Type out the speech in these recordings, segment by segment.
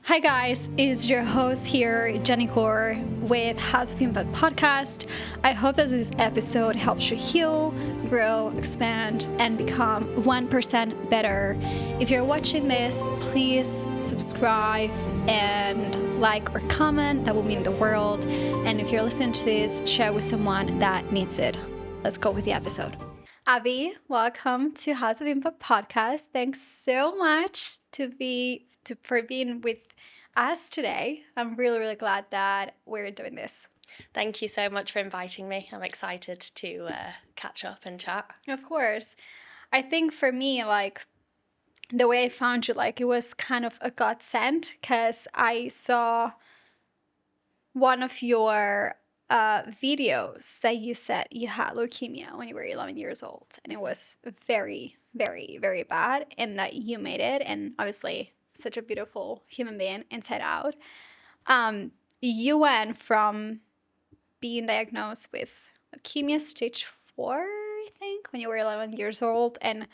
Hi guys, it's your host here, Jenny Core, with House of Impact podcast. I hope that this episode helps you heal, grow, expand, and become 1% better. If you're watching this, please subscribe and like or comment. That will mean the world. And if you're listening to this, share with someone that needs it. Let's go with the episode. Abby, welcome to House of Impact podcast. Thanks so much for being with us today. I'm really glad that we're doing this. Thank you so much for inviting me. I'm excited to catch up and chat. Of course. I think for me, the way I found you, it was kind of a godsend because I saw one of your videos that you said you had leukemia when you were 11 years old, and it was very bad, and that you made it, and obviously such a beautiful human being inside out. You went from being diagnosed with leukemia stage 4, I think, when you were 11 years old, and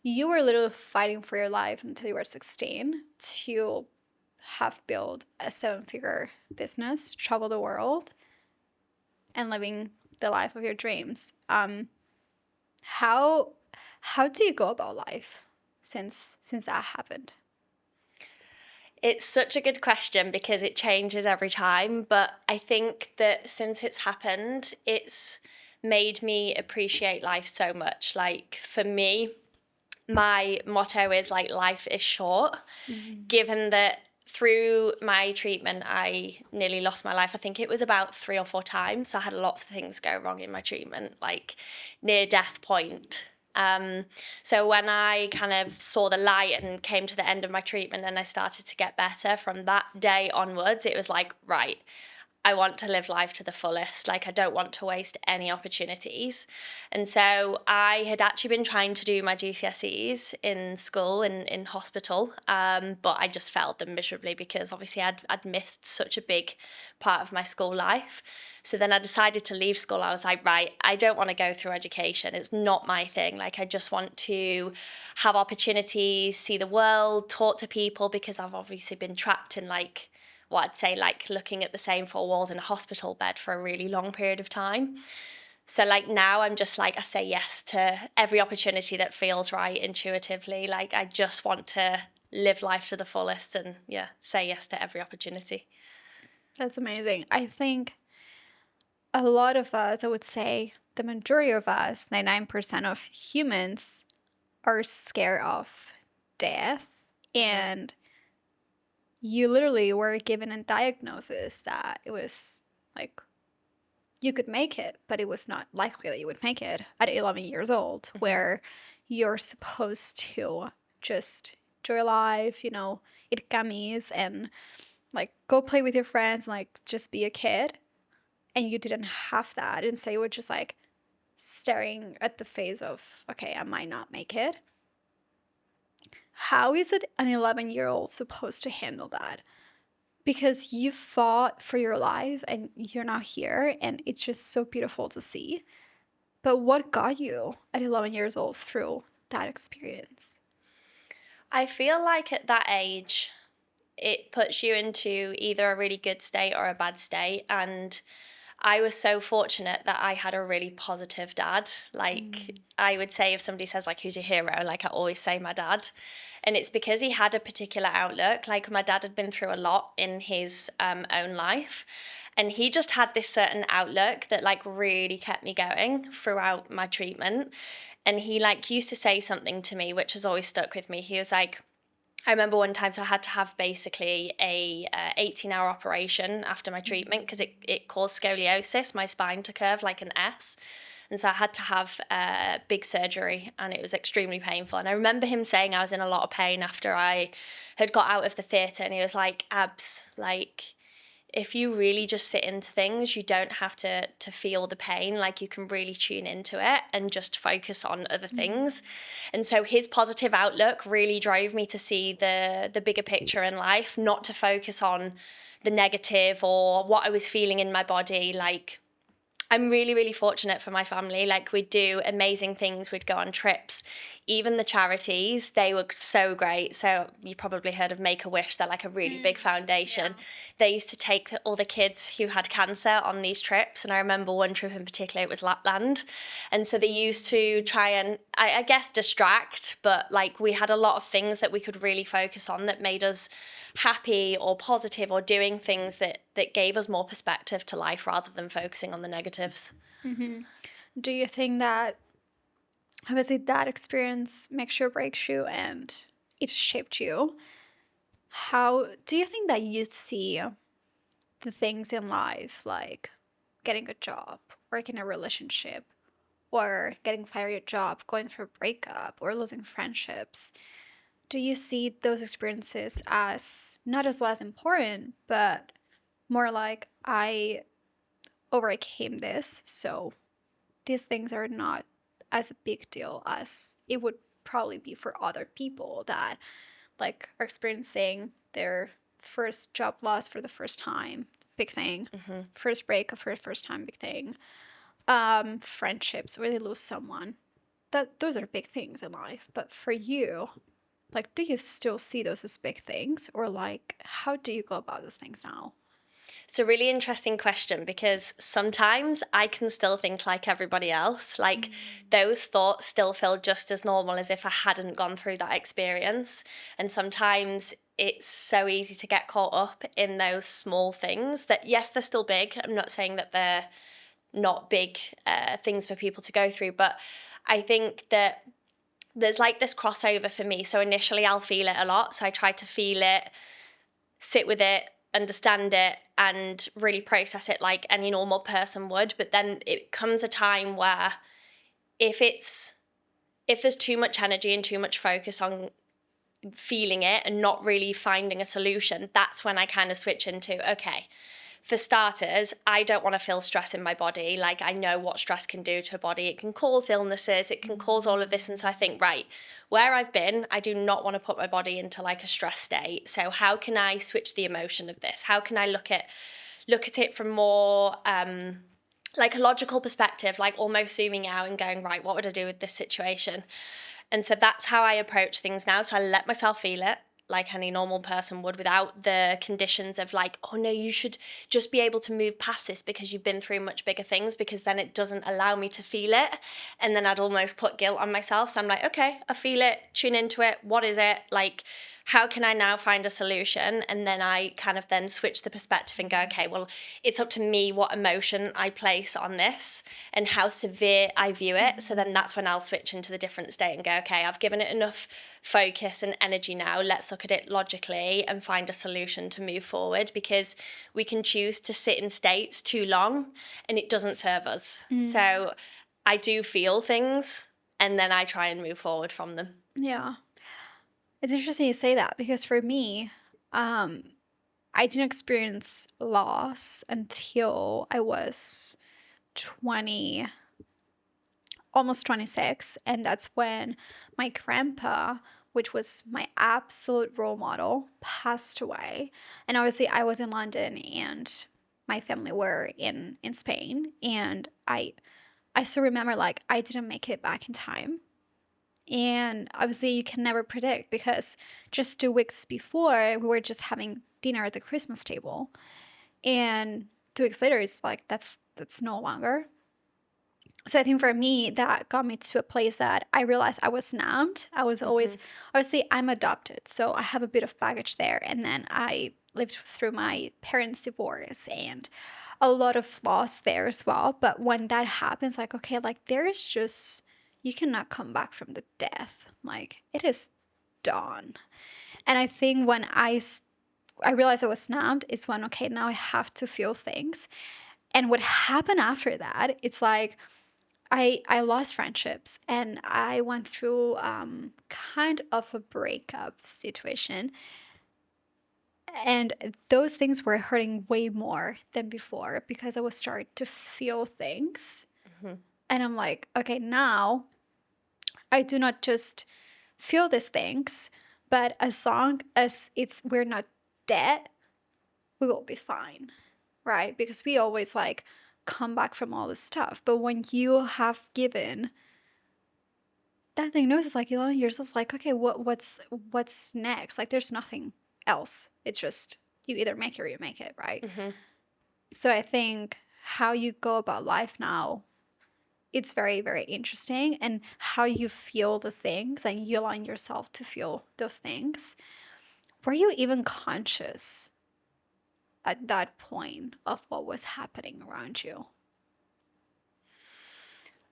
you were literally fighting for your life until you were 16 to have built a 7-figure business, travel the world, and living the life of your dreams. How do you go about life since that happened? It's such a good question because it changes every time, but I think that since it's happened, it's made me appreciate life so much. Like, for me, my motto is life is short. Given that through my treatment, I nearly lost my life. I think it was about 3 or 4 times. So I had lots of things go wrong in my treatment, like near death point. So when I kind of saw the light and came to the end of my treatment and I started to get better, from that day onwards, it was like, right, I want to live life to the fullest. I don't want to waste any opportunities. And so I had actually been trying to do my GCSEs in school, in hospital, but I just failed them miserably because obviously I'd missed such a big part of my school life. So then I decided to leave school. I was like, right, I don't want to go through education. It's not my thing. I just want to have opportunities, see the world, talk to people, because I've obviously been trapped in what I'd say, looking at the same 4 walls in a hospital bed for a really long period of time. So now I'm just I say yes to every opportunity that feels right intuitively. I just want to live life to the fullest and say yes to every opportunity. That's amazing. I think a lot of us, I would say the majority of us, 99% of humans, are scared of death. And you literally were given a diagnosis that it was you could make it, but it was not likely that you would make it at 11 years old, where you're supposed to just enjoy life, eat gummies and go play with your friends, and just be a kid. And you didn't have that. And so you were just staring at the face of, okay, I might not make it. How is it an 11-year-old supposed to handle that? Because you fought for your life and you're not here, and it's just so beautiful to see. But what got you at 11 years old through that experience? I feel like at that age, it puts you into either a really good state or a bad state. And I was so fortunate that I had a really positive dad. I would say, if somebody says who's your hero, I always say my dad. And it's because he had a particular outlook. My dad had been through a lot in his own life. And he just had this certain outlook that really kept me going throughout my treatment. And he used to say something to me, which has always stuck with me. He was I remember one time, so I had to have basically a 18-hour operation after my treatment because it caused scoliosis, my spine to curve like an S. And so I had to have big surgery, and it was extremely painful. And I remember him saying I was in a lot of pain after I had got out of the theatre, and he was like, Abs, if you really just sit into things, you don't have to feel the pain. You can really tune into it and just focus on other things. And so his positive outlook really drove me to see the bigger picture in life, not to focus on the negative or what I was feeling in my body. I'm really, really fortunate for my family. Like, we'd do amazing things. We'd go on trips. Even the charities, they were so great. So you probably heard of Make-A-Wish. They're like a really big foundation. Yeah. They used to take all the kids who had cancer on these trips. And I remember one trip in particular, it was Lapland. And so they used to try and, I guess, distract. But like, we had a lot of things that we could really focus on that made us happy or positive, or doing things that gave us more perspective to life rather than focusing on the negatives. Do you think that obviously that experience makes you or breaks you and it shaped you? How do you think that you see the things in life like getting a job, working a relationship, or getting fired at a job, going through a breakup, or losing friendships? Do you see those experiences as not as less important, but more like I overcame this, so these things are not as a big deal as it would probably be for other people that like are experiencing their first job loss for the first time, big thing. First breakup for the first time, big thing. Friendships where they lose someone. That those are big things in life. But for you, like, do you still see those as big things, or like, how do you go about those things now? It's a really interesting question, because sometimes I can still think like everybody else. Like, those thoughts still feel just as normal as if I hadn't gone through that experience. And sometimes it's so easy to get caught up in those small things that, yes, they're still big. I'm not saying that they're not big things for people to go through, but I think that there's like this crossover for me. So initially I'll feel it a lot. So I try to feel it, sit with it, understand it, and really process it like any normal person would. But then it comes a time where if there's too much energy and too much focus on feeling it and not really finding a solution, that's when I kind of switch into, okay, for starters, I don't want to feel stress in my body. Like, I know what stress can do to a body. It can cause illnesses, it can cause all of this. And so I think, right, where I've been, I do not want to put my body into like a stress state. So how can I switch the emotion of this? How can I look at it from more like a logical perspective, like almost zooming out and going, right, what would I do with this situation? And so that's how I approach things now. So I let myself feel it like any normal person would, without the conditions of like, oh no, you should just be able to move past this because you've been through much bigger things, because then it doesn't allow me to feel it. And then I'd almost put guilt on myself. So I'm like, okay, I feel it, tune into it. What is it? Like, how can I now find a solution? And then I kind of then switch the perspective and go, okay, well, it's up to me what emotion I place on this and how severe I view it. So then that's when I'll switch into the different state and go, okay, I've given it enough focus and energy now. Let's look at it logically and find a solution to move forward, because we can choose to sit in states too long and it doesn't serve us. So I do feel things and then I try and move forward from them. Yeah. It's interesting you say that because for me, I didn't experience loss until I was 20, almost 26. And that's when my grandpa, which was my absolute role model, passed away. And obviously, I was in London and my family were in Spain. And I still remember, like, I didn't make it back in time. And obviously, you can never predict because just 2 weeks before, we were just having dinner at the Christmas table. And 2 weeks later, it's like, that's no longer. So I think for me, that got me to a place that I realized I was numbed. I was always, obviously, I'm adopted. So I have a bit of baggage there. And then I lived through my parents' divorce and a lot of loss there as well. But when that happens, like, okay, like there is just, you cannot come back from the death. Like it is done. And I think when I realized I was numbed is when, okay, now I have to feel things. And what happened after that, it's like, I lost friendships and I went through kind of a breakup situation. And those things were hurting way more than before because I was starting to feel things. And I'm like, okay, now I do not just feel these things, but as long as we're not dead, we will be fine, right? Because we always like come back from all this stuff. But when you have given that diagnosis, like, you're just like, okay, what's next? Like, there's nothing else. It's just you either make it or you make it, right? Mm-hmm. So I think how you go about life now, it's very, very interesting, and how you feel the things and you align yourself to feel those things. Were you even conscious at that point of what was happening around you?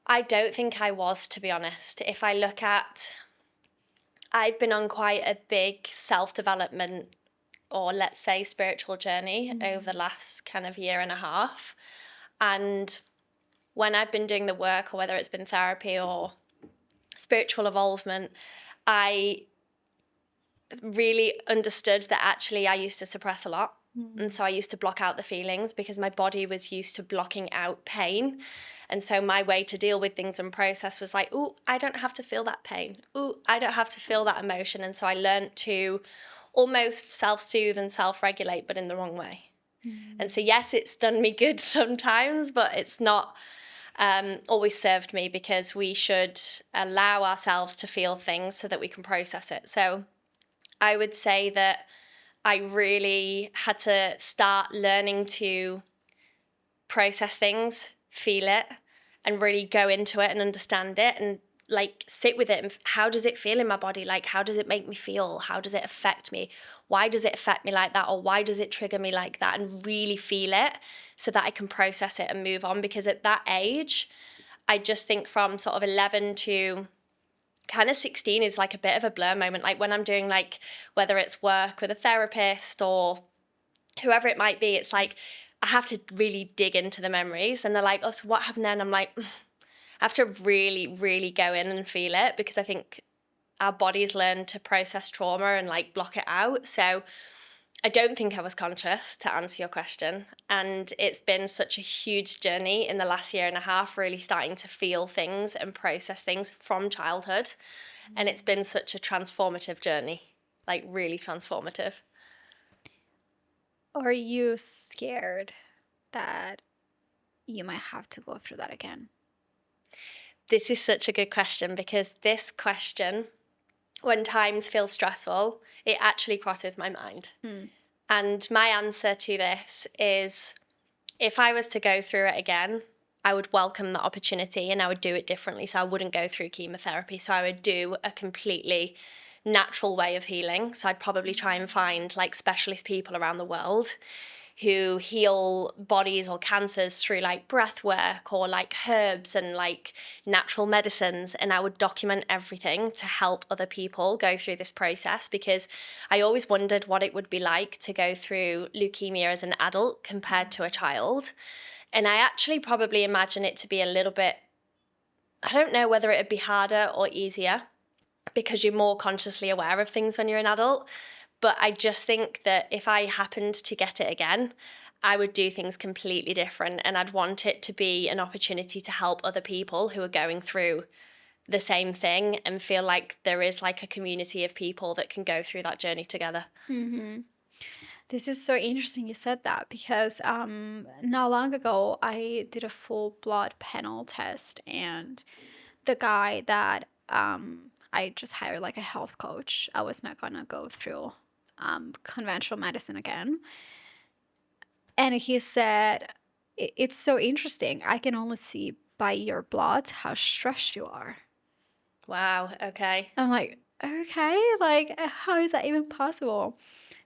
I don't think I was, to be honest. If I look at, I've been on quite a big self-development, or let's say spiritual journey over the last kind of year and a half. And when I've been doing the work, or whether it's been therapy or spiritual involvement, I really understood that actually I used to suppress a lot. And so I used to block out the feelings because my body was used to blocking out pain. And so my way to deal with things and process was like, oh, I don't have to feel that pain. Oh, I don't have to feel that emotion. And so I learned to almost self-soothe and self-regulate, but in the wrong way. And so, yes, it's done me good sometimes, but it's not always served me, because we should allow ourselves to feel things so that we can process it. So I would say that I really had to start learning to process things, feel it, and really go into it and understand it, and like sit with it. And how does it feel in my body? Like, how does it make me feel? How does it affect me? Why does it affect me like that? Or why does it trigger me like that? And really feel it so that I can process it and move on. Because at that age, I just think from sort of 11 to kind of 16 is like a bit of a blur moment. Like when I'm doing, like, whether it's work with a therapist or whoever it might be, it's like I have to really dig into the memories, and they're like, oh, so what happened then? I'm like, I have to really, really go in and feel it, because I think our bodies learn to process trauma and like block it out. So I don't think I was conscious, to answer your question. And it's been such a huge journey in the last year and a half, really starting to feel things and process things from childhood. And it's been such a transformative journey, like really transformative. Are you scared that you might have to go through that again? This is such a good question, because this question, when times feel stressful, it actually crosses my mind. And my answer to this is, if I was to go through it again, I would welcome the opportunity and I would do it differently. So I wouldn't go through chemotherapy. So I would do a completely natural way of healing. So I'd probably try and find like specialist people around the world who heal bodies or cancers through like breath work or like herbs and like natural medicines. And I would document everything to help other people go through this process, because I always wondered what it would be like to go through leukemia as an adult compared to a child. And I actually probably imagine it to be a little bit, I don't know whether it'd be harder or easier, because you're more consciously aware of things when you're an adult. But I just think that if I happened to get it again, I would do things completely different, and I'd want it to be an opportunity to help other people who are going through the same thing, and feel like there is like a community of people that can go through that journey together. This is so interesting you said that, because not long ago I did a full blood panel test, and the guy that I just hired, like a health coach, I was not gonna go through conventional medicine again. And he said, It's so interesting. I can only see by your blood how stressed you are." Wow, okay. I'm like, okay, like, how is that even possible?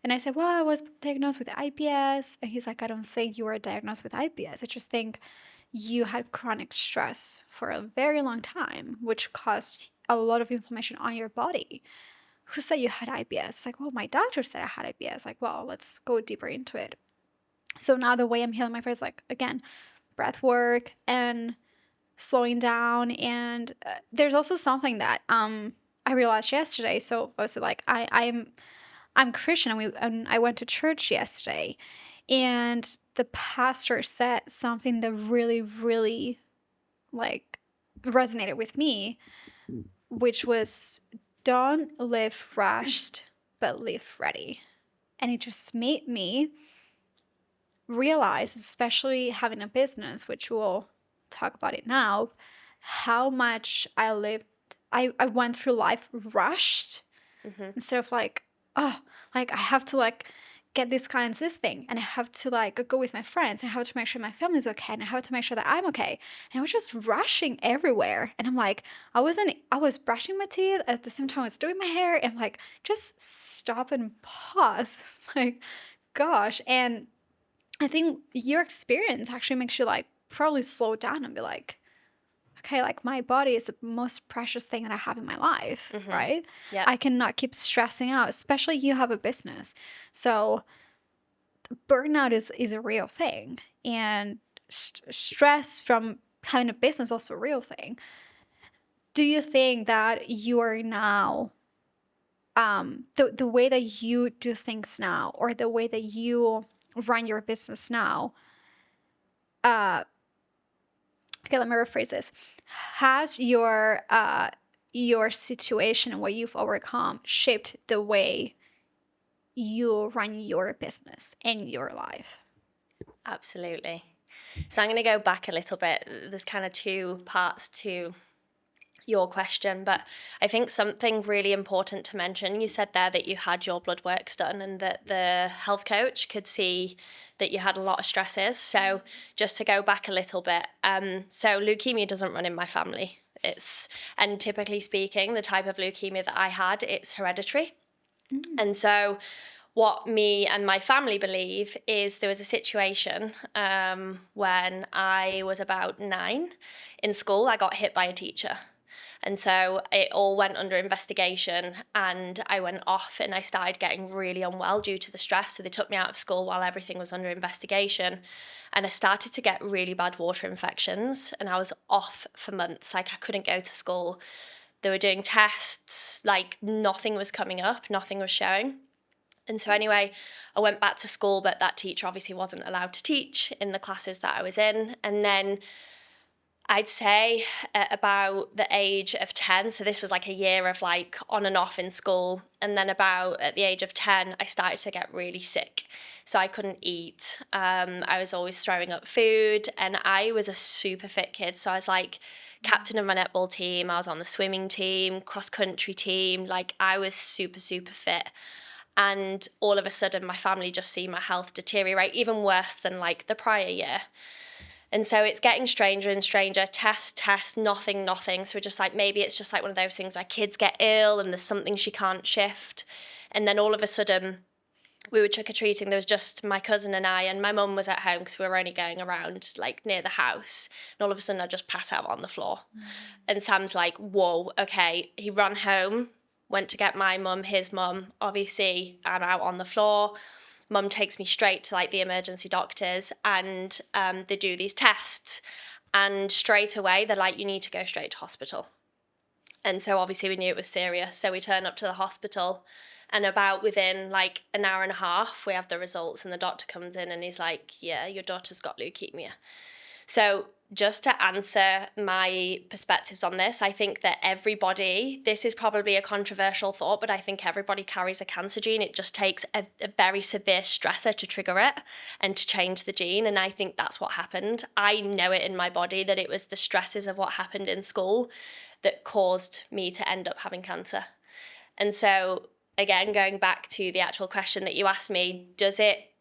And I said, well, I was diagnosed with IBS. And he's like, I don't think you were diagnosed with IBS. I just think you had chronic stress for a very long time, which caused a lot of inflammation on your body. Who said you had IBS? Like, well, my doctor said I had IBS. Like, well, let's go deeper into it. So now the way I'm healing my face, like, again, breath work and slowing down. And there's also something that I realized yesterday. So obviously, like, I'm Christian, and I went to church yesterday, and the pastor said something that really, really, like, resonated with me, which was, "Don't live rushed, but live ready." And it just made me realize, especially having a business, which we'll talk about it now, how much I went through life rushed instead of like, oh, like I have to like get these clients this thing, and I have to like go with my friends, and I have to make sure my family's okay, and I have to make sure that I'm okay. And I was just rushing everywhere. And I'm like, I was brushing my teeth at the same time I was doing my hair, and like, just stop and pause. Like, gosh. And I think your experience actually makes you like probably slow down and be like, okay, like my body is the most precious thing that I have in my life, right? Yeah. I cannot keep stressing out, especially you have a business. So burnout is a real thing. And stress from having a business is also a real thing. Do you think that you are now, the way that you do things now, or the way that you run your business now, okay, let me rephrase this. Has your situation and what you've overcome shaped the way you run your business and your life? Absolutely. So I'm going to go back a little bit. There's kind of two parts to your question, but I think something really important to mention, you said there that you had your blood works done and that the health coach could see that you had a lot of stresses. So just to go back a little bit, so leukemia doesn't run in my family. And typically speaking, the type of leukemia that I had, it's hereditary. And so what me and my family believe is there was a situation when I was about 9 in school. I got hit by a teacher. And so it all went under investigation, and I went off and I started getting really unwell due to the stress. So they took me out of school while everything was under investigation. And I started to get really bad water infections, and I was off for months. Like, I couldn't go to school. They were doing tests, like nothing was coming up, nothing was showing. And so anyway, I went back to school, but that teacher obviously wasn't allowed to teach in the classes that I was in. And then I'd say at about the age of 10, so this was like a year of like on and off in school. And then about at the age of 10, I started to get really sick. So I couldn't eat. I was always throwing up food, and I was a super fit kid. So I was like captain of my netball team. I was on the swimming team, cross country team. Like, I was super, super fit. And all of a sudden my family just see my health deteriorate even worse than like the prior year. And so it's getting stranger and stranger. Test, nothing. So we're just like, maybe it's just like one of those things where kids get ill and there's something she can't shift. And then all of a sudden we were trick-or-treating. There was just my cousin and I, and my mum was at home because we were only going around like near the house. And all of a sudden I just pass out on the floor. And Sam's like, whoa, okay. He ran home, went to get my mum, his mum. Obviously, I'm out on the floor. Mum takes me straight to like the emergency doctors, and they do these tests. And straight away, they're like, you need to go straight to hospital. And so obviously we knew it was serious. So we turn up to the hospital, and about within like an hour and a half, we have the results, and the doctor comes in and he's like, yeah, your daughter's got leukemia. So just to answer my perspectives on this, I think that everybody, this is probably a controversial thought, but I think everybody carries a cancer gene. It just takes a very severe stressor to trigger it and to change the gene. And I think that's what happened. I know it in my body that it was the stresses of what happened in school that caused me to end up having cancer. And so, again, going back to the actual question that you asked me, does it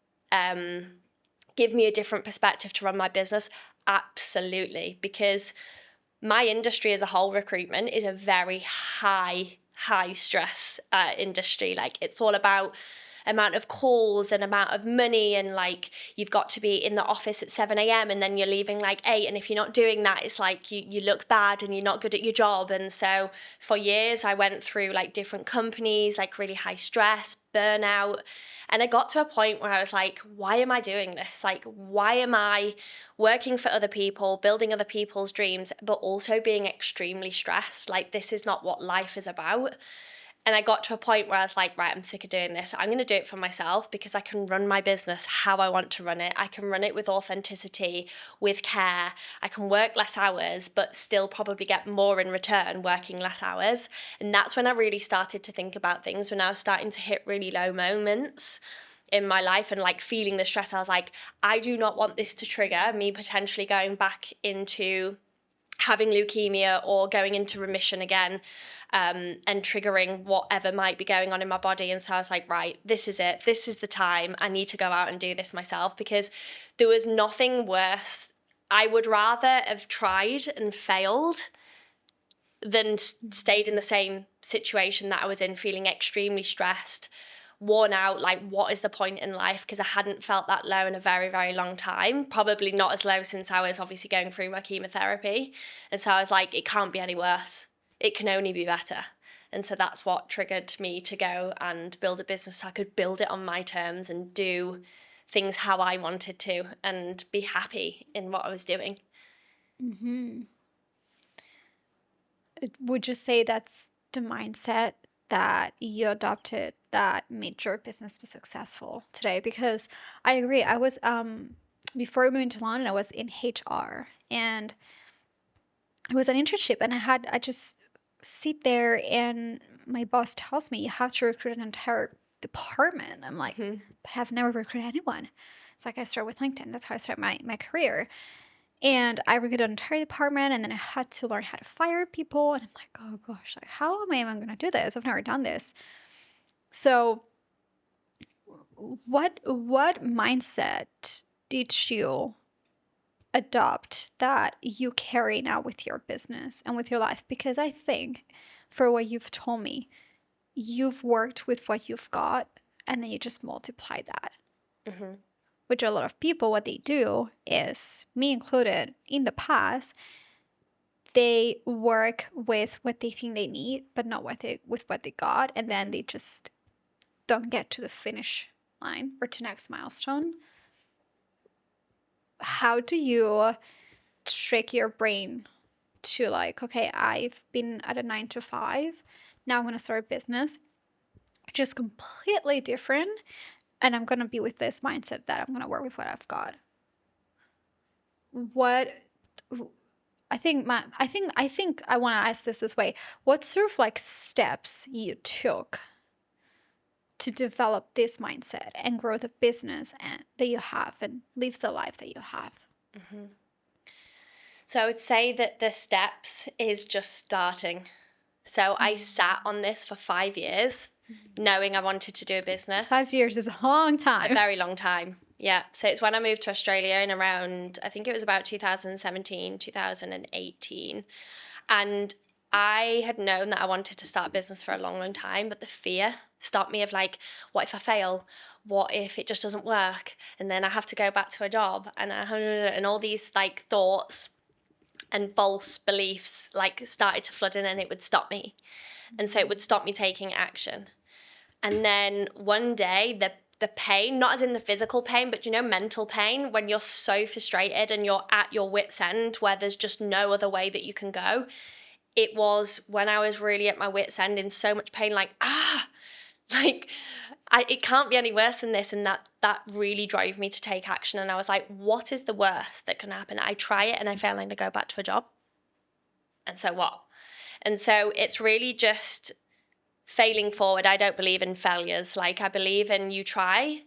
give me a different perspective to run my business? Absolutely, because my industry as a whole, recruitment, is a very high stress industry. Like, it's all about amount of calls and amount of money, and like you've got to be in the office at 7 a.m. and then you're leaving like 8, and if you're not doing that, it's like you look bad and you're not good at your job. And so for years I went through like different companies, like really high stress, burnout, and I got to a point where I was like, why am I doing this? Like, why am I working for other people, building other people's dreams, but also being extremely stressed? Like, this is not what life is about. And I got to a point where I was like, right, I'm sick of doing this. I'm going to do it for myself because I can run my business how I want to run it. I can run it with authenticity, with care. I can work less hours, but still probably get more in return working less hours. And that's when I really started to think about things, when I was starting to hit really low moments. in my life and like feeling the stress. I was like, I do not want this to trigger me potentially going back into having leukemia or going into remission again, and triggering whatever might be going on in my body. And so I was like, right, this is it. This is the time. I need to go out and do this myself, because there was nothing worse. I would rather have tried and failed than stayed in the same situation that I was in, feeling extremely stressed, worn out, like what is the point in life? Because I hadn't felt that low in a very, very long time, probably not as low since I was obviously going through my chemotherapy. And so I was like, it can't be any worse. It can only be better. And so that's what triggered me to go and build a business so I could build it on my terms and do things how I wanted to and be happy in what I was doing. Mm-hmm. Would you say that's the mindset that you adopted that made your business be successful today? Because I agree. I was before moving to London, I was in HR, and it was an internship, and I just sit there, and my boss tells me you have to recruit an entire department. I'm like, but I've never recruited anyone. It's like I started with LinkedIn. That's how I started my career. And I recruited an entire department, and then I had to learn how to fire people. And I'm like, oh gosh, like how am I even going to do this? I've never done this. So what mindset did you adopt that you carry now with your business and with your life? Because I think for what you've told me, you've worked with what you've got, and then you just multiply that. Mm-hmm. Which a lot of people, what they do is, me included, in the past, they work with what they think they need, but not with what they got, and then they just don't get to the finish line or to next milestone. How do you trick your brain to like, okay, I've been at a 9 to 5, now I'm going to start a business, just completely different, and I'm going to be with this mindset that I'm going to work with what I've got? What I think I want to ask this way. What sort of like steps you took to develop this mindset and grow the business that you have and live the life that you have? Mm-hmm. So I would say that the steps is just starting. So I sat on this for 5 years, knowing I wanted to do a business. 5 years is a long time. A very long time. Yeah. So it's when I moved to Australia in around, I think it was about 2017, 2018. And I had known that I wanted to start a business for a long, long time, but the fear stopped me of like, what if I fail? What if it just doesn't work? And then I have to go back to a job, and all these like thoughts and false beliefs like started to flood in, and it would stop me. And so it would stop me taking action. And then one day the pain, not as in the physical pain, but mental pain, when you're so frustrated and you're at your wit's end where there's just no other way that you can go. It was when I was really at my wit's end in so much pain, like, it can't be any worse than this. And that really drove me to take action. And I was like, what is the worst that can happen? I try it and I fail and I go back to a job. And so what? And so it's really just failing forward. I don't believe in failures. Like, I believe in you try.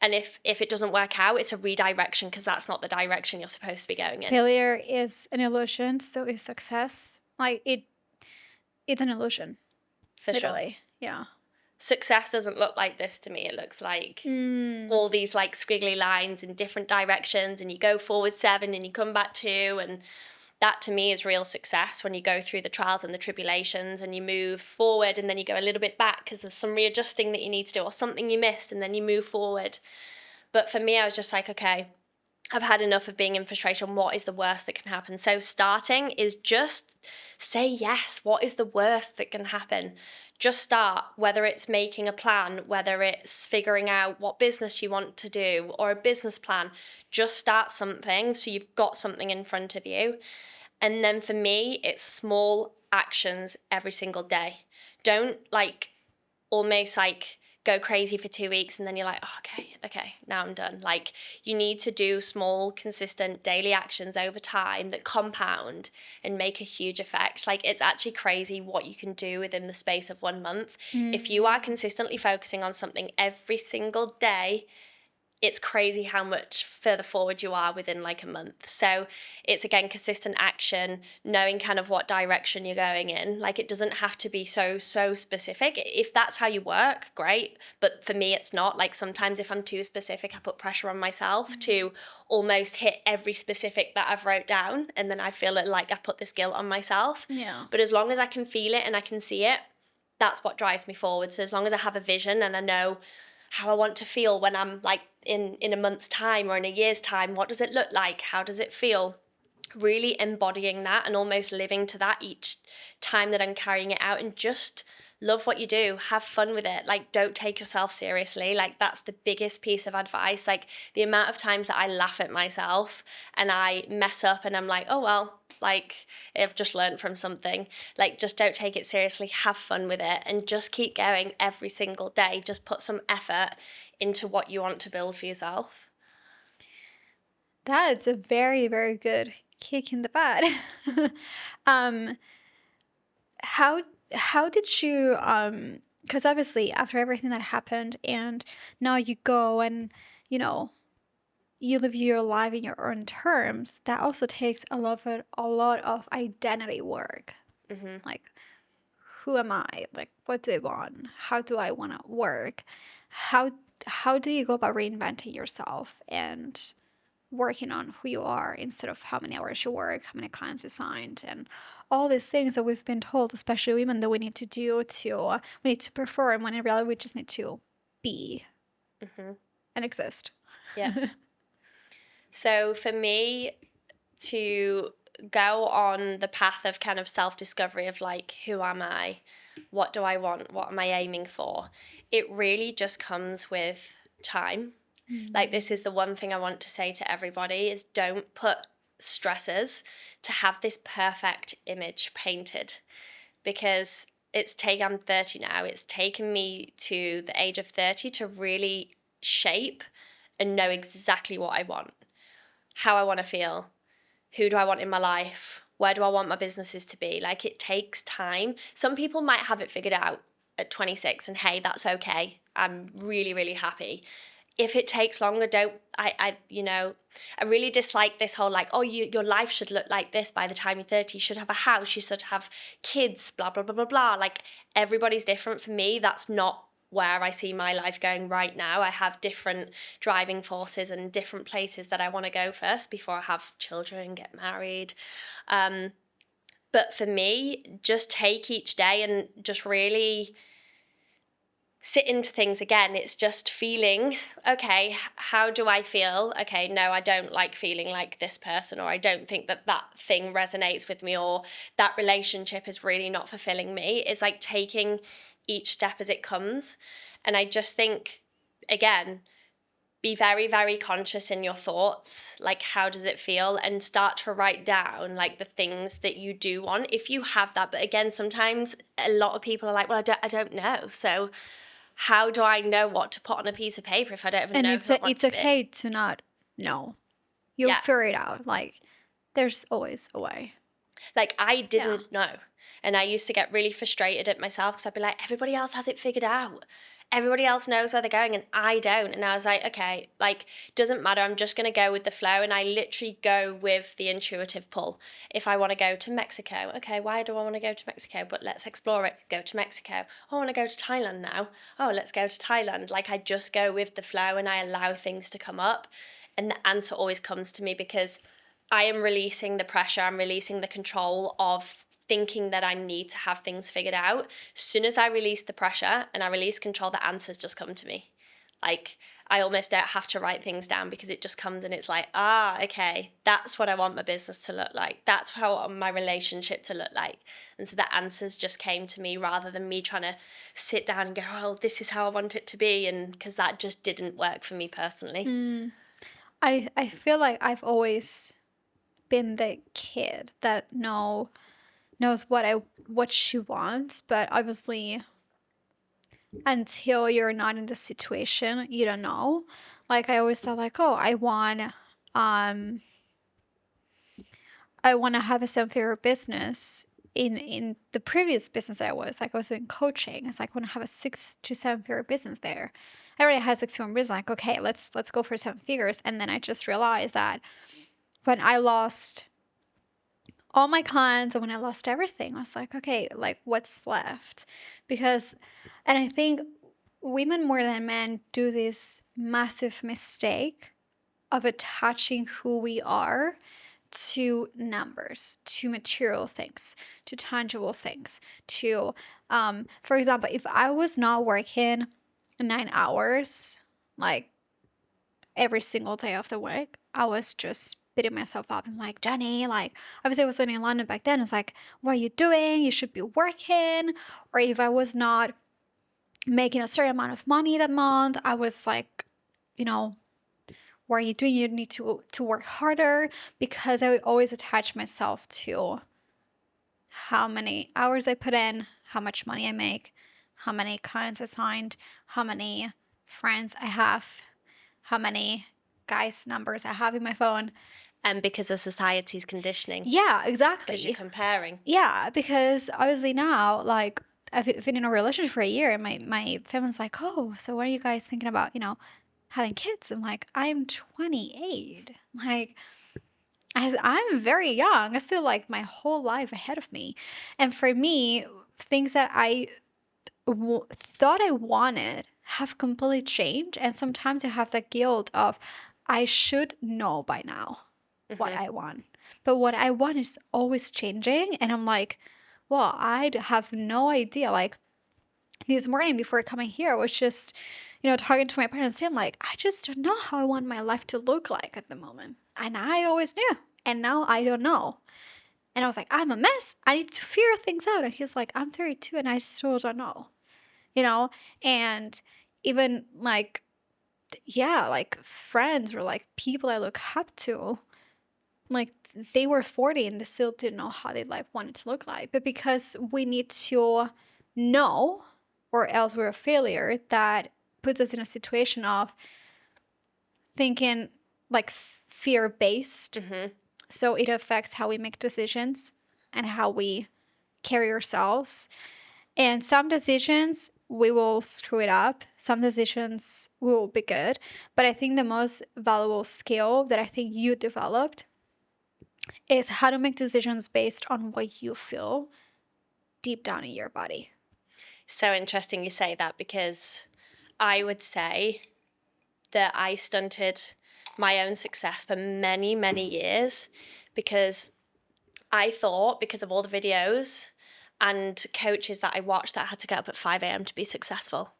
And if it doesn't work out, it's a redirection, because that's not the direction you're supposed to be going in. Failure is an illusion, so is success. Like it's an illusion. For literally. Sure. Yeah. Success doesn't look like this to me. It looks like all these like squiggly lines in different directions, and you go forward 7 and you come back 2, and that to me is real success, when you go through the trials and the tribulations and you move forward and then you go a little bit back because there's some readjusting that you need to do or something you missed, and then you move forward. But for me, I was just like, okay, I've had enough of being in frustration. What is the worst that can happen? So starting is just say yes. What is the worst that can happen? Just start, whether it's making a plan, whether it's figuring out what business you want to do or a business plan. Just start something so you've got something in front of you. And then for me, it's small actions every single day. Don't almost go crazy for 2 weeks and then you're like, oh, okay, now I'm done. Like, you need to do small, consistent daily actions over time that compound and make a huge effect. Like, it's actually crazy what you can do within the space of 1 month. If you are consistently focusing on something every single day, it's crazy how much further forward you are within like a month. So it's, again, consistent action, knowing kind of what direction you're going in. Like, it doesn't have to be so specific. If that's how you work, great. But for me, it's not. Like, sometimes if I'm too specific, I put pressure on myself to almost hit every specific that I've wrote down. And then I feel like I put this guilt on myself. Yeah. But as long as I can feel it and I can see it, that's what drives me forward. So as long as I have a vision and I know how I want to feel when I'm like in a month's time or in a year's time, what does it look like? How does it feel? Really embodying that and almost living to that each time that I'm carrying it out, and just love what you do, have fun with it. Like, don't take yourself seriously. Like, that's the biggest piece of advice. Like, the amount of times that I laugh at myself and I mess up and I'm like, oh well, like, I've just learned from something. Like, just don't take it seriously, have fun with it, and just keep going every single day. Just put some effort into what you want to build for yourself. That's a very, very good kick in the butt. um, how did you because obviously after everything that happened and now you go and you know you live your life in your own terms, that also takes a lot of identity work. Like, who am I? Like, what do I want? How do I want to work? How how do you go about reinventing yourself and working on who you are instead of how many hours you work, how many clients you signed, and all these things that we've been told, especially women, that we need to do to we need to perform, when in reality we just need to be and exist. Yeah. So for me, to go on the path of kind of self-discovery of like, who am I? What do I want? What am I aiming for? It really just comes with time. Like, this is the one thing I want to say to everybody is, don't put stresses to have this perfect image painted, because I'm 30 now. It's taken me to the age of 30 to really shape and know exactly what I want, how I want to feel, who do I want in my life, where do I want my businesses to be. Like, it takes time. Some people might have it figured out at 26, and hey, that's okay. I'm really, really happy. If it takes longer, I really dislike this whole like, oh, your life should look like this by the time you're 30. You should have a house, you should have kids, blah, blah, blah, blah, blah. Like, everybody's different. For me, that's not where I see my life going right now. I have different driving forces and different places that I want to go first before I have children, get married. But for me, just take each day and just really sit into things again. It's just feeling, okay, how do I feel? Okay, no, I don't like feeling like this person, or I don't think that thing resonates with me, or that relationship is really not fulfilling me. It's like taking each step as it comes. And I just think, again, be very, very conscious in your thoughts. Like, how does it feel? And start to write down like the things that you do want, if you have that. But again, sometimes a lot of people are like, well, I don't know. So how do I know what to put on a piece of paper if I don't even And know who I want it's to okay be? to not know. You'll Yeah. figure it out. Like, there's always a way. Like, I Yeah. didn't know. And I used to get really frustrated at myself because I'd be like, everybody else has it figured out. Everybody else knows where they're going and I don't. And I was like, okay, like, doesn't matter. I'm just going to go with the flow. And I literally go with the intuitive pull. If I want to go to Mexico, okay, why do I want to go to Mexico? But let's explore it. Go to Mexico. Oh, I want to go to Thailand now. Oh, let's go to Thailand. Like, I just go with the flow and I allow things to come up. And the answer always comes to me, because I am releasing the pressure, I'm releasing the control of thinking that I need to have things figured out. As soon as I release the pressure and I release control, the answers just come to me. Like, I almost don't have to write things down, because it just comes and it's like, okay, that's what I want my business to look like. That's how I want my relationship to look like. And so the answers just came to me, rather than me trying to sit down and go, oh, this is how I want it to be. And because that just didn't work for me personally. I feel like I've always been the kid that knows what she wants, but obviously until you're not in the situation, you don't know. Like I always thought like, oh, um I want to have a seven-figure business. In the previous business that I was doing coaching. It's like I want to have a 6 to 7 figure business there. I already had 6 figure business. Like, okay, let's go for 7 figures. And then I just realized that when I lost all my clients and when I lost everything, I was like, okay, like what's left? Because, and I think women more than men do this massive mistake of attaching who we are to numbers, to material things, to tangible things, to, for example, if I was not working 9 hours, like every single day of the week, I was just beating myself up. I'm like, Jenny, like, obviously I was living in London back then. It's like, what are you doing? You should be working. Or if I was not making a certain amount of money that month, I was like, you know, what are you doing? You need to work harder, because I would always attach myself to how many hours I put in, how much money I make, how many clients I signed, how many friends I have, how many guys' numbers I have in my phone. And because of society's conditioning. Yeah, Because you're exactly. comparing. Yeah, because obviously now, like, I've been in a relationship for a year, and my family's like, oh, so what are you guys thinking about, having kids? I'm like, I'm 28. Like, as I'm very young, I still like my whole life ahead of me. And for me, things that I thought I wanted have completely changed. And sometimes I have that guilt of, I should know by now what I want. But what I want is always changing. And I'm like, well, I have no idea. Like this morning before coming here, I was just, talking to my parents, saying, like, I just don't know how I want my life to look like at the moment. And I always knew. And now I don't know. And I was like, I'm a mess. I need to figure things out. And he's like, I'm 32 and I still don't know, And even like, yeah, like friends or like people I look up to, like they were 40 and they still didn't know how they like wanted to look like. But because we need to know, or else we're a failure, that puts us in a situation of thinking like fear based. So it affects how we make decisions and how we carry ourselves. And some decisions we will screw it up. Some decisions will be good. But I think the most valuable skill that I think you developed is how to make decisions based on what you feel deep down in your body. So interesting you say that, because I would say that I stunted my own success for many, many years because I thought, because of all the videos and coaches that I watched, that I had to get up at 5 a.m. to be successful.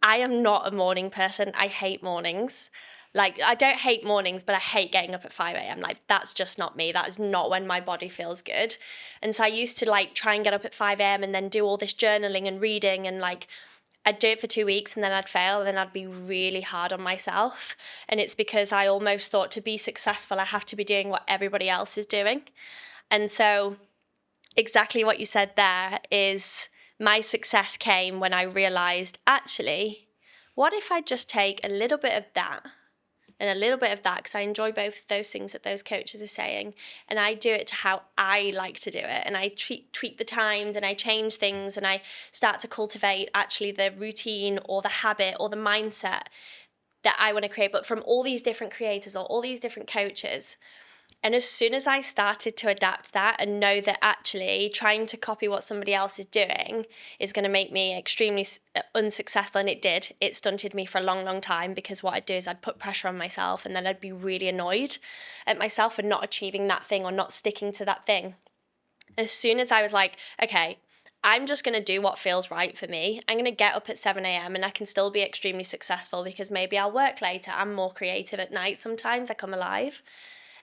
I am not a morning person. I hate mornings. Like, I don't hate mornings, but I hate getting up at 5 a.m. Like, that's just not me. That is not when my body feels good. And so I used to like try and get up at 5 a.m. and then do all this journaling and reading, and like I'd do it for 2 weeks and then I'd fail, and then I'd be really hard on myself. And it's because I almost thought, to be successful, I have to be doing what everybody else is doing. And so exactly what you said there is, my success came when I realized, actually, what if I just take a little bit of that and a little bit of that, because I enjoy both of those things that those coaches are saying, and I do it to how I like to do it, and I tweak the times, and I change things, and I start to cultivate actually the routine or the habit or the mindset that I want to create, but from all these different creators or all these different coaches. And as soon as I started to adapt that and know that actually trying to copy what somebody else is doing is going to make me extremely unsuccessful, and it did, it stunted me for a long, long time, because what I'd do is I'd put pressure on myself, and then I'd be really annoyed at myself for not achieving that thing or not sticking to that thing. As soon as I was like, okay, I'm just going to do what feels right for me. I'm going to get up at 7 a.m. and I can still be extremely successful, because maybe I'll work later. I'm more creative at night sometimes. I come alive.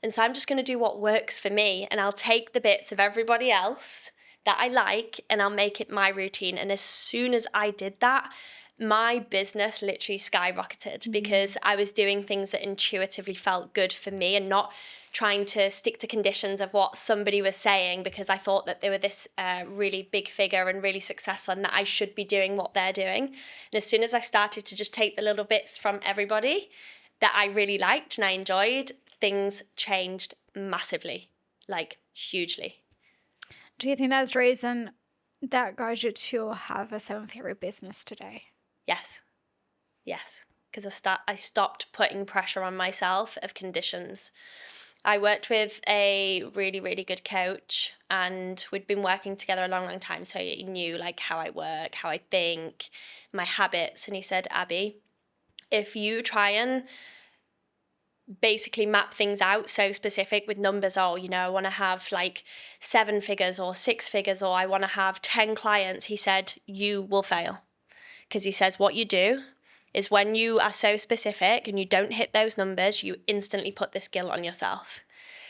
And so I'm just going to do what works for me, and I'll take the bits of everybody else that I like and I'll make it my routine. And as soon as I did that, my business literally skyrocketed because I was doing things that intuitively felt good for me and not trying to stick to conditions of what somebody was saying because I thought that they were this really big figure and really successful and that I should be doing what they're doing. And as soon as I started to just take the little bits from everybody that I really liked and I enjoyed, things changed massively, like hugely. Do you think that's the reason that got you to have a seven-figure business today? Yes. Yes. Because I stopped putting pressure on myself of conditions. I worked with a really, really good coach and we'd been working together a long, long time. So he knew like how I work, how I think, my habits. And he said, Abby, if you try and basically map things out so specific with numbers, oh, you know, I want to have like 7 figures or 6 figures, or I want to have 10 clients, he said, you will fail. Because he says what you do is when you are so specific and you don't hit those numbers, you instantly put this guilt on yourself.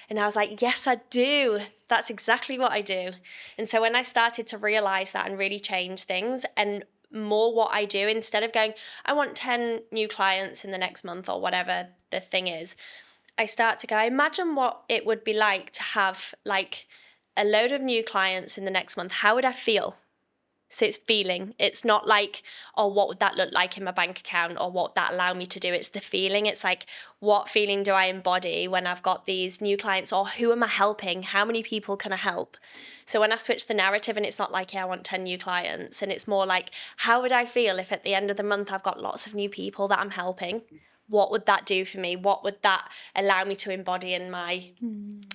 And I was like, yes, I do. That's exactly what I do. And so when I started to realize that and really change things and more what I do, instead of going, I want 10 new clients in the next month or whatever the thing is, I start to go, imagine what it would be like to have like a load of new clients in the next month. How would I feel? So it's feeling. It's not like, oh, what would that look like in my bank account or what would that allow me to do? It's the feeling. It's like, what feeling do I embody when I've got these new clients, or who am I helping? How many people can I help? So when I switch the narrative and it's not like, yeah, I want 10 new clients, and it's more like, how would I feel if at the end of the month I've got lots of new people that I'm helping? What would that do for me? What would that allow me to embody in my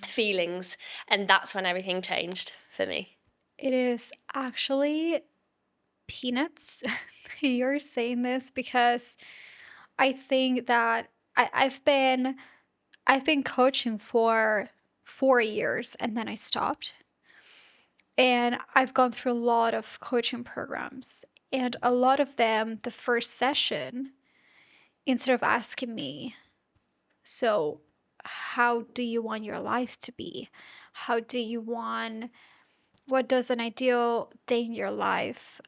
feelings? And that's when everything changed for me. It is actually peanuts you're saying this, because I think that I've been coaching for 4 years and then I stopped. And I've gone through a lot of coaching programs, and a lot of them, the first session, instead of asking me, so how do you want your life to be? What does an ideal day in your life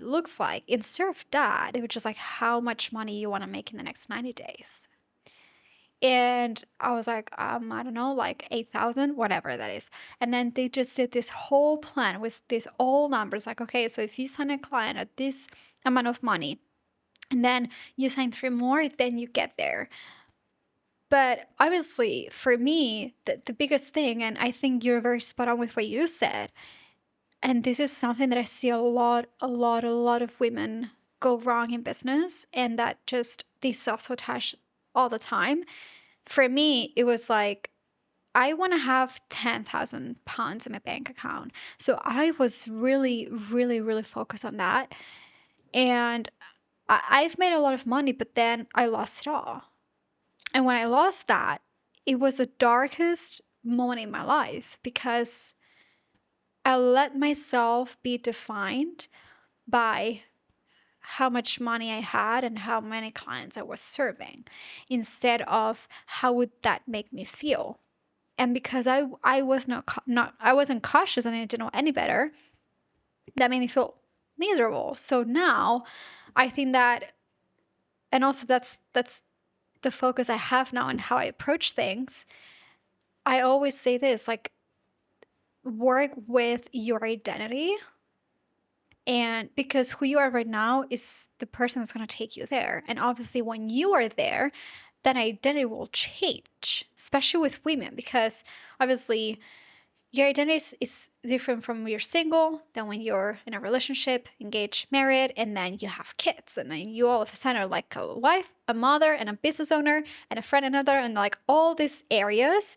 looks like? Instead of that, it was just like, how much money you want to make in the next 90 days. And I was like, I don't know, like 8,000, whatever that is. And then they just did this whole plan with these all numbers. Like, okay, so if you sign a client at this amount of money, and then you sign 3 more, then you get there. But obviously, for me, the biggest thing, and I think you're very spot on with what you said, and this is something that I see a lot of women go wrong in business, and that just they self-sabotage all the time. For me, it was like, I want to have 10,000 pounds in my bank account. So I was really, really, really focused on that. And I've made a lot of money, but then I lost it all. And when I lost that, it was the darkest moment in my life, because I let myself be defined by how much money I had and how many clients I was serving, instead of how would that make me feel. And because I was I wasn't cautious and I didn't know any better, that made me feel miserable. So now I think that, and also that's the focus I have now and how I approach things. I always say this, like, work with your identity. And because who you are right now is the person that's going to take you there. And obviously, when you are there, that identity will change, especially with women, because obviously your identity is different from when you're single, than when you're in a relationship, engaged, married, and then you have kids. And then you all of a sudden are like a wife, a mother, and a business owner, and a friend, another, and like all these areas.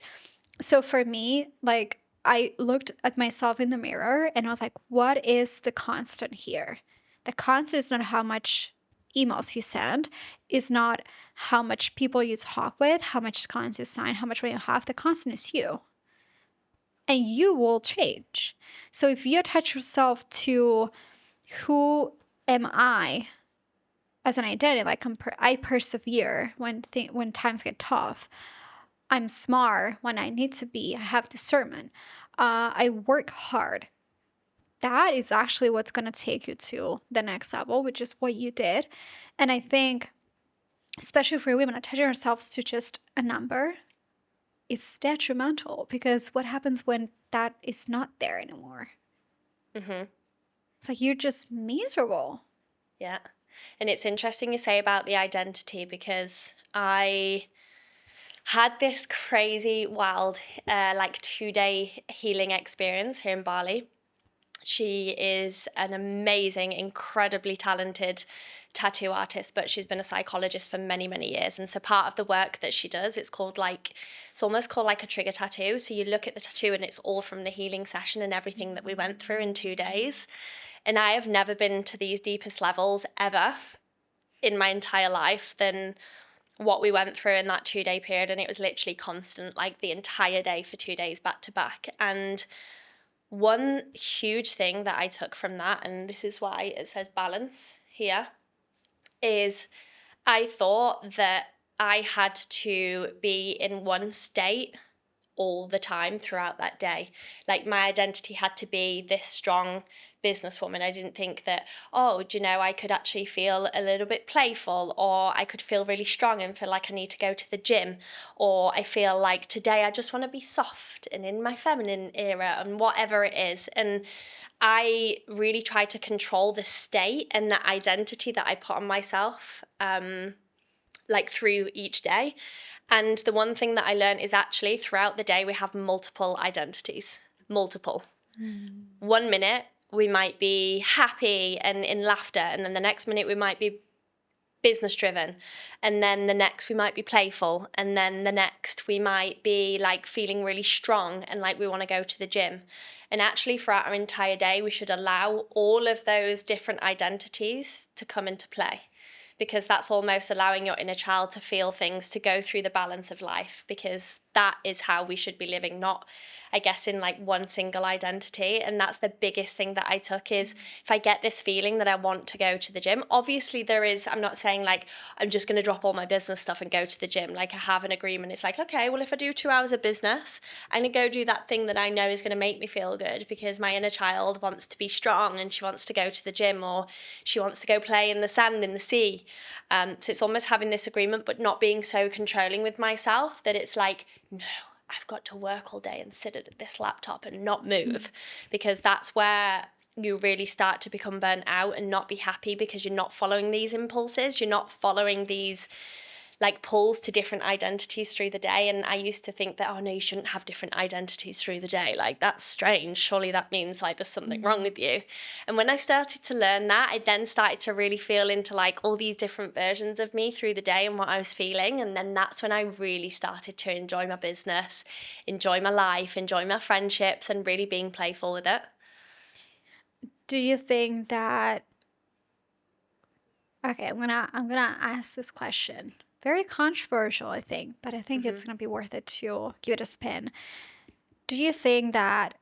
So for me, like, I looked at myself in the mirror and I was like, what is the constant here? The constant is not how much emails you send, is not how much people you talk with, how much clients you sign, how much money you have. The constant is you. And you will change. So if you attach yourself to who am I as an identity, like I persevere when times get tough. I'm smart when I need to be. I have discernment. I work hard. that is actually what's going to take you to the next level, which is what you did. And I think, especially for women, attaching ourselves to just a number is detrimental, because what happens when that is not there anymore? Mm-hmm. It's like you're just miserable. Yeah. And it's interesting you say about the identity, because I had this crazy, wild, like 2-day healing experience here in Bali. She is an amazing, incredibly talented tattoo artist, but she's been a psychologist for many, many years. And so part of the work that she does, it's almost called like a trigger tattoo. So you look at the tattoo and it's all from the healing session and everything that we went through in 2 days. And I have never been to these deepest levels ever in my entire life than what we went through in that 2-day period. And it was literally constant, like the entire day for 2 days back to back. And one huge thing that I took from that, and this is why it says balance here, is I thought that I had to be in one state all the time throughout that day. Like my identity had to be this strong businesswoman. I didn't think that, oh, do you know, I could actually feel a little bit playful, or I could feel really strong and feel like I need to go to the gym, or I feel like today I just want to be soft and in my feminine era, and whatever it is. And I really tried to control the state and the identity that I put on myself, like through each day. And the one thing that I learned is actually throughout the day, we have multiple identities, multiple. 1 minute, we might be happy and in laughter. And then the next minute, we might be business driven. And then the next, we might be playful. And then the next, we might be like feeling really strong and like we want to go to the gym. And actually, throughout our entire day, we should allow all of those different identities to come into play, because that's almost allowing your inner child to feel things, to go through the balance of life, because that is how we should be living, not, I guess, in like one single identity. And that's the biggest thing that I took is, if I get this feeling that I want to go to the gym, obviously there is, I'm not saying like I'm just going to drop all my business stuff and go to the gym. Like I have an agreement. It's like, okay, well, if I do 2 hours of business, I'm going to go do that thing that I know is going to make me feel good, because my inner child wants to be strong and she wants to go to the gym, or she wants to go play in the sand in the sea. So it's almost having this agreement, but not being so controlling with myself that it's like, no, I've got to work all day and sit at this laptop and not move, because that's where you really start to become burnt out and not be happy, because you're not following these impulses. You're not following these like pulls to different identities through the day. And I used to think that, oh no, you shouldn't have different identities through the day. Like that's strange. Surely that means like there's something wrong with you. And when I started to learn that, I then started to really feel into like all these different versions of me through the day and what I was feeling. And then that's when I really started to enjoy my business, enjoy my life, enjoy my friendships, and really being playful with it. Do you think that, okay, I'm gonna ask this question. Very controversial, I think, but I think it's gonna be worth it to give it a spin. Do you think that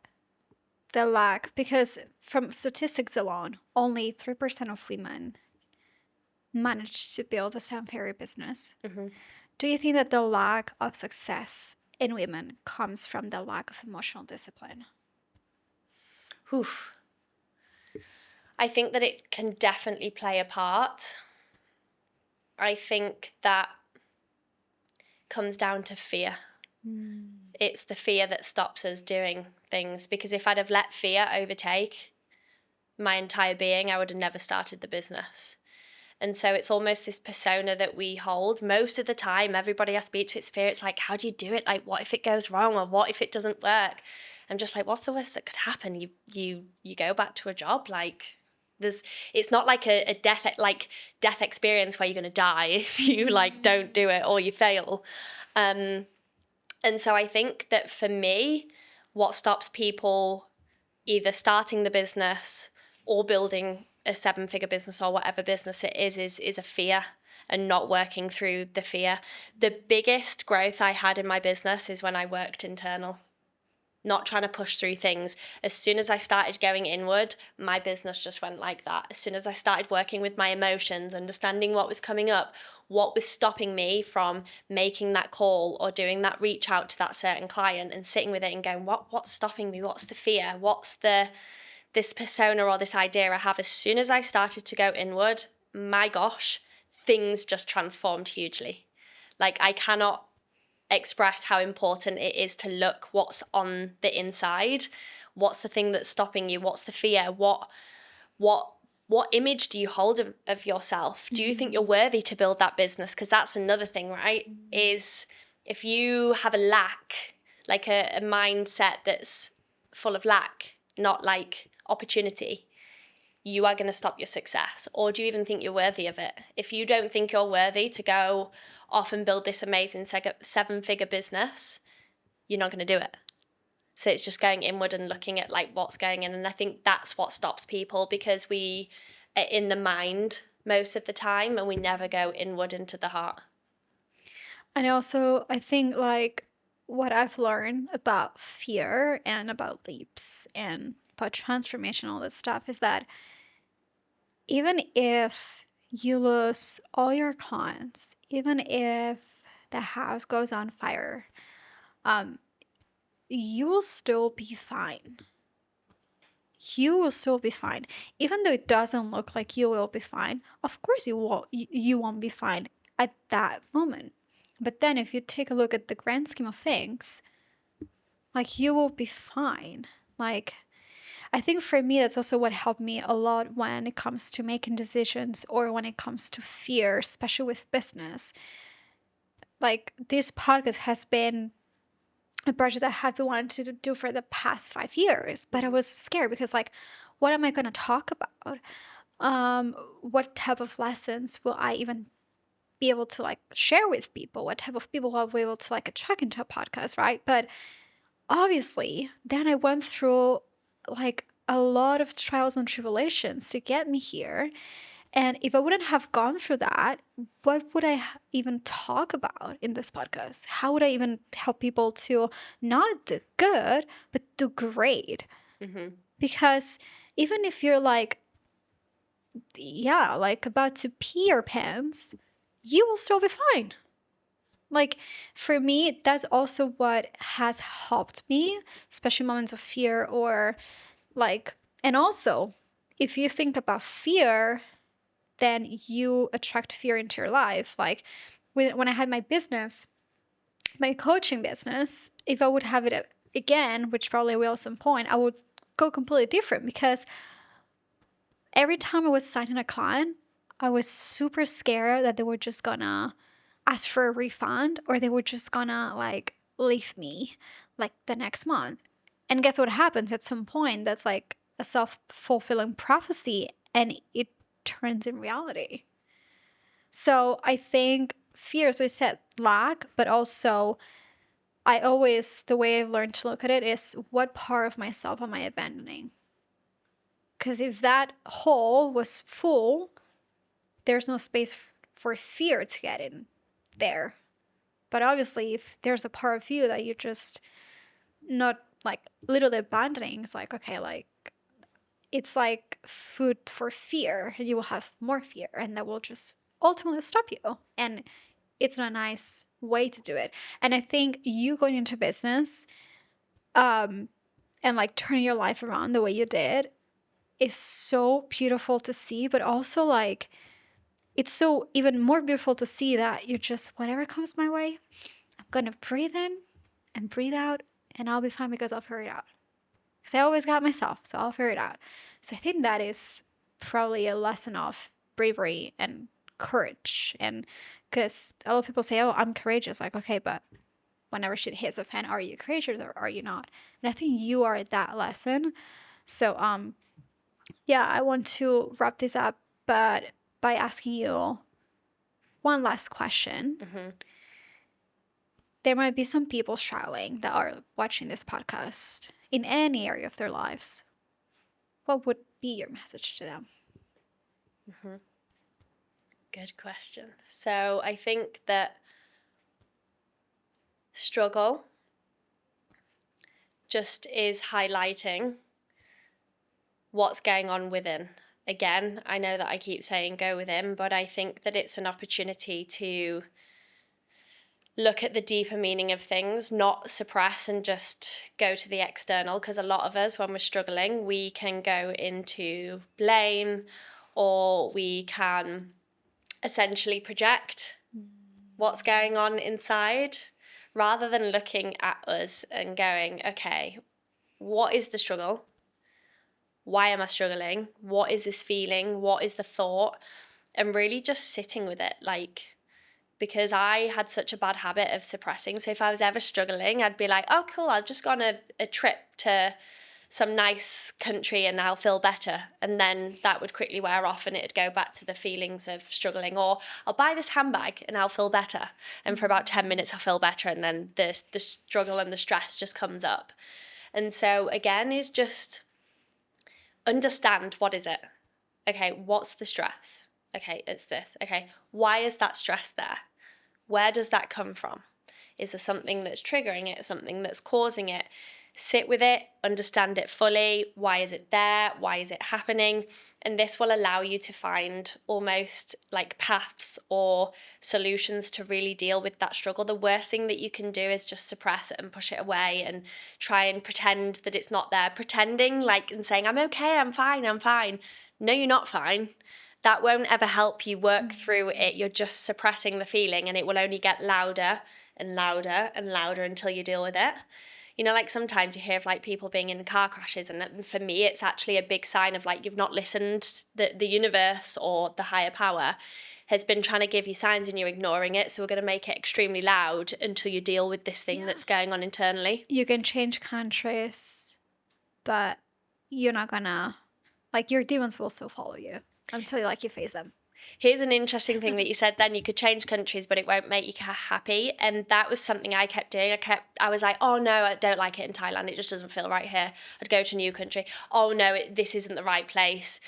the lack, because from statistics alone, only 3% of women manage to build a seven-figure business. Do you think that the lack of success in women comes from the lack of emotional discipline? Oof. I think that it can definitely play a part. I think that comes down to fear. It's the fear that stops us doing things, because if I'd have let fear overtake my entire being, I would have never started the business. And so it's almost this persona that we hold. Most of the time, everybody I speak to, it's fear. It's like, how do you do it? Like, what if it goes wrong, or what if it doesn't work? I'm just like, what's the worst that could happen? You go back to a job. Like, it's not like a death experience where you're gonna die if you like don't do it or you fail. And so I think that for me, what stops people either starting the business or building a 7-figure business or whatever business it is a fear, and not working through the fear. The biggest growth I had in my business is when I worked internal, not trying to push through things. As soon as I started going inward, my business just went like that. As soon as I started working with my emotions, understanding what was coming up, what was stopping me from making that call or doing that reach out to that certain client, and sitting with it and going, what's stopping me? What's the fear? What's the this persona or this idea I have, as soon as I started to go inward, my gosh, things just transformed hugely. Like, I cannot express how important it is to look what's on the inside. What's the thing that's stopping you? What's the fear? What image do you hold of yourself? Do you think you're worthy to build that business? Because that's another thing, right? Is if you have a lack, like a mindset that's full of lack, not like opportunity, you are going to stop your success. Or do you even think you're worthy of it? If you don't think you're worthy to go off and build this amazing 7-figure business, you're not going to do it. So it's just going inward and looking at like what's going in. And I think that's what stops people, because we are in the mind most of the time and we never go inward into the heart. And also, I think like what I've learned about fear and about leaps and about transformation, all this stuff, is that even if you lose all your clients, even if the house goes on fire, you will still be fine. You will still be fine. Even though it doesn't look like you will be fine, of course you won't be fine at that moment. But then if you take a look at the grand scheme of things, like you will be fine. Like I think for me that's also what helped me a lot when it comes to making decisions or when it comes to fear, especially with business. Like this podcast has been a project that I have been wanting to do for the past 5 years, but I was scared because like, what am I going to talk about? What type of lessons will I even be able to like share with people? What type of people will I be able to like attract into a podcast, right? But obviously, then I went through like a lot of trials and tribulations to get me here. And if I wouldn't have gone through that, what would I even talk about in this podcast? How would I even help people to not do good, but do great? Mm-hmm. Because even if you're like, yeah, like about to pee your pants, you will still be fine. Like for me, that's also what has helped me, especially moments of fear or like, and also if you think about fear, then you attract fear into your life. Like when I had my business, my coaching business, if I would have it again, which probably will at some point, I would go completely different because every time I was signing a client, I was super scared that they were just gonna ask for a refund or they were just gonna like leave me like the next month. And guess what happens at some point? That's like a self-fulfilling prophecy and it turns in reality. So I think fear, so I said lack, but also the way I've learned to look at it is what part of myself am I abandoning? Because if that hole was full, there's no space for fear to get in there. But obviously, if there's a part of you that you're just not like literally abandoning, it's like, okay, like it's like food for fear. You will have more fear, and that will just ultimately stop you. And it's not a nice way to do it. And I think you going into business and like turning your life around the way you did is so beautiful to see, but also like it's so even more beautiful to see that you're just whatever comes my way, I'm gonna breathe in and breathe out and I'll be fine because I'll figure it out. Because I always got myself, so I'll figure it out. So I think that is probably a lesson of bravery and courage. And because a lot of people say, oh, I'm courageous. Like, okay, but whenever shit hits the fan, are you courageous or are you not? And I think you are that lesson. So, yeah, I want to wrap this up, but by asking you one last question. Mm-hmm. There might be some people struggling that are watching this podcast in any area of their lives. What would be your message to them? Mm-hmm. Good question. So I think that struggle just is highlighting what's going on within. Again, I know that I keep saying go within, but I think that it's an opportunity to look at the deeper meaning of things, not suppress and just go to the external, because a lot of us, when we're struggling, we can go into blame, or we can essentially project what's going on inside, rather than looking at us and going, okay, what is the struggle? Why am I struggling? What is this feeling? What is the thought? And really just sitting with it, like, because I had such a bad habit of suppressing. So if I was ever struggling, I'd be like, oh, cool, I'll just go on a trip to some nice country and I'll feel better. And then that would quickly wear off and it'd go back to the feelings of struggling. Or I'll buy this handbag and I'll feel better. And for about 10 minutes, I'll feel better. And then the struggle and the stress just comes up. And so again, is just understand, what is it? Okay, what's the stress? Okay, it's this. Okay, why is that stress there? Where does that come from? Is there something that's triggering it, something that's causing it? Sit with it, understand it fully. Why is it there? Why is it happening? And this will allow you to find almost like paths or solutions to really deal with that struggle. The worst thing that you can do is just suppress it and push it away and try and pretend that it's not there. Pretending like and saying, I'm okay, I'm fine, I'm fine. No, you're not fine. That won't ever help you work through it. You're just suppressing the feeling, and it will only get louder and louder and louder until you deal with it. You know, like sometimes you hear of like people being in car crashes, and for me, it's actually a big sign of like you've not listened. The universe or the higher power has been trying to give you signs and you're ignoring it. So we're going to make it extremely loud until you deal with this thing that's going on internally. You can change countries, but you're not gonna, like, your demons will still follow you until like you face them. Here's an interesting thing that you said then. You could change countries, but it won't make you happy. And that was something I kept doing. I was like, oh no, I don't like it in Thailand. It just doesn't feel right here. I'd go to a new country. Oh no, this isn't the right place.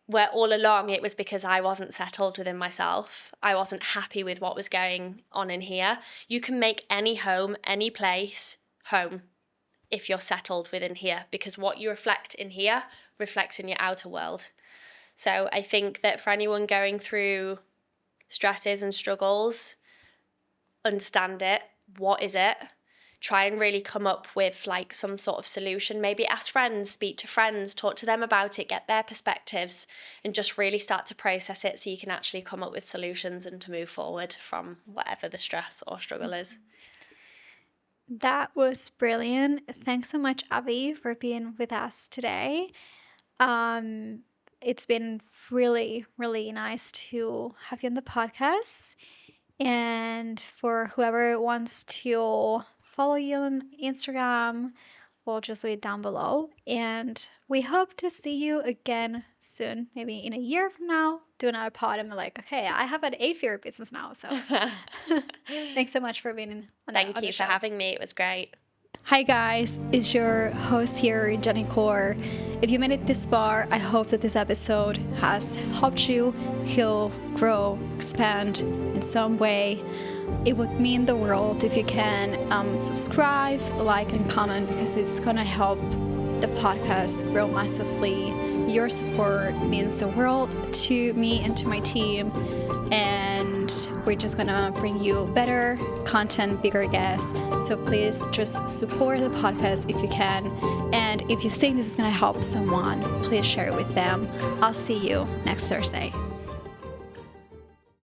Where all along it was because I wasn't settled within myself. I wasn't happy with what was going on in here. You can make any home, any place, home if you're settled within here, because what you reflect in here reflects in your outer world. So I think that for anyone going through stresses and struggles, understand it. What is it? Try and really come up with like some sort of solution. Maybe ask friends, speak to friends, talk to them about it, get their perspectives, and just really start to process it so you can actually come up with solutions and to move forward from whatever the stress or struggle is. That was brilliant. Thanks so much, Abby, for being with us today. It's been really, really nice to have you on the podcast. And for whoever wants to follow you on Instagram, we'll just leave it down below. And we hope to see you again soon, maybe in a year from now, do another pod and be like, okay, I have an 8-figure business now. So thanks so much for being on Thank you for having me. It was great. Hi guys, it's your host here, Jenny Core. If you made it this far, I hope that this episode has helped you heal, grow, expand in some way. It would mean the world if you can subscribe, like, and comment, because it's gonna help the podcast grow massively. Your support means the world to me and to my team. And we're just gonna bring you better content, bigger guests. So please just support the podcast if you can. And if you think this is gonna help someone, please share it with them. I'll see you next Thursday.